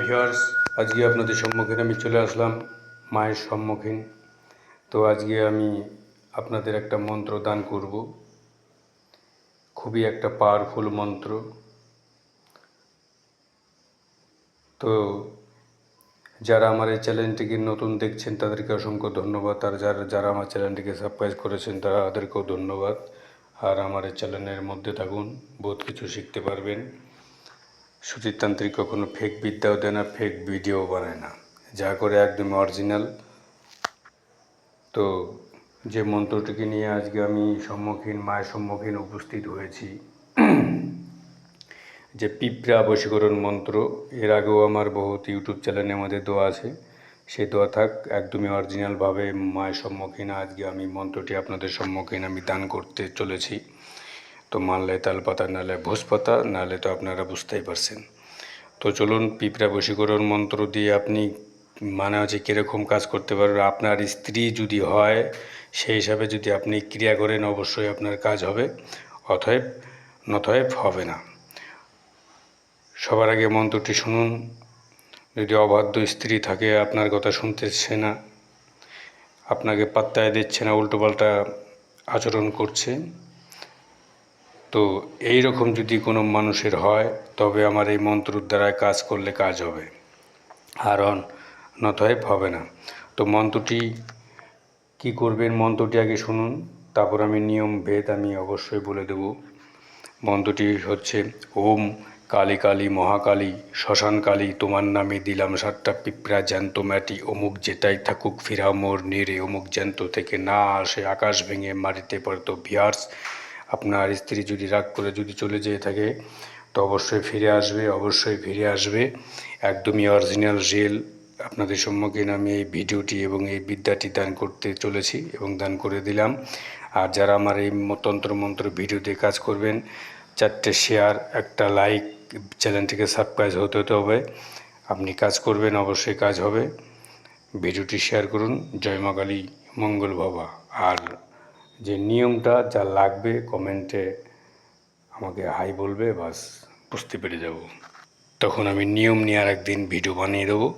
Viewers, আজকে আপনাদের সম্মুখীন আমি চলে আসলাম মায়ের সম্মুখীন। তো আজকে আমি আপনাদের একটা মন্ত্র দান করব, খুবই একটা পাওয়ারফুল মন্ত্র। তো যারা আমার এই চ্যানেলটিকে নতুন দেখছেন তাদেরকে অসংখ্য ধন্যবাদ, আর যারা আমার চ্যানেলটিকে সাবস্ক্রাইব করেছেন তাদেরকেও ধন্যবাদ। আর আমার এই চ্যানেলের মধ্যে থাকুন, বহুত কিছু শিখতে পারবেন। সুচিরতান্ত্রিক কখনো ফেক বিদ্যাও দেয় না, ফেক ভিডিও বানায় না, যা করে একদম অরিজিনাল। তো যে মন্ত্রটিকে নিয়ে আজকে আমি মায়ের সম্মুখীন উপস্থিত হয়েছি, যে পিঁপড়া বশীকরণ মন্ত্র, এর আগেও আমার বহুত ইউটিউব চ্যানেলের মধ্যে দেওয়া আছে, সেই দেওয়া থাক। একদমই অরিজিনালভাবে মায়ের সম্মুখীন আজকে আমি মন্ত্রটি আপনাদের সম্মুখীন আমি দান করতে চলেছি। তো মানলে তালপাতা, নাহলে ভোজপাতা, নাহলে তো আপনারা বুঝতেই পারছেন। তো চলুন, পিঁপড়া বশীকরণ মন্ত্র দিয়ে আপনি মানে হচ্ছে কীরকম কাজ করতে পারবেন। আপনার স্ত্রী যদি হয়, সেই হিসাবে যদি আপনি ক্রিয়া করেন, অবশ্যই আপনার কাজ হবে, নতএব হবে না। সবার আগে মন্ত্রটি শুনুন। যদি অবাধ্য স্ত্রী থাকে, আপনার কথা শুনতেছে না, আপনাকে পাত্তায় দিচ্ছে না, উল্টোপাল্টা আচরণ করছে, তো এই রকম যদি কোনো মানুষের হয়, তবে আমার এই মন্ত্রর দ্বারায় কাজ করলে কাজ হবে, আর নতএব হবে না। তো মন্ত্রটি কি করবেন, মন্ত্রটি আগে শুনুন, তারপর আমি নিয়ম ভেদ আমি অবশ্যই বলে দেব। মন্ত্রটি হচ্ছে: ওম কালী কালী মহাকালী শ্মশান কালী, তোমার নামে দিলাম 7টা পিঁপড়া জ্যান্ত ম্যাটি, অমুক যেটাই থাকুক ফিরা মোর নেড়ে, অমুক জ্যান্ত থেকে না আসে আকাশ ভেঙে মাটিতে পড়তো। ভিউয়ার্স, আপনার স্ত্রী যদি রাগ করে যদি চলে যেয়ে থাকে, তো অবশ্যই ফিরে আসবে। একদমই অরিজিনাল রিয়েল আপনাদের সম্মুখীন আমি এই ভিডিওটি এবং এই বিদ্যাটি দান করতে চলেছি এবং দান করে দিলাম। আর যারা আমার এই তন্ত্রমন্ত্র ভিডিওতে কাজ করবেন, 4টে শেয়ার, একটা লাইক, চ্যানেলটিকে সাবস্ক্রাইব হতে হবে। আপনি কাজ করবেন, অবশ্যই কাজ হবে। ভিডিওটি শেয়ার করুন। জয় মা কালী, মঙ্গল ভবা। আর যে নিয়মটা যা লাগবে কমেন্টে আমাকে বলবে, বাস বুঝতে পেরে যাব। তখন আমি নিয়ম নিয়ে আর একদিন ভিডিও বানিয়ে দেবো।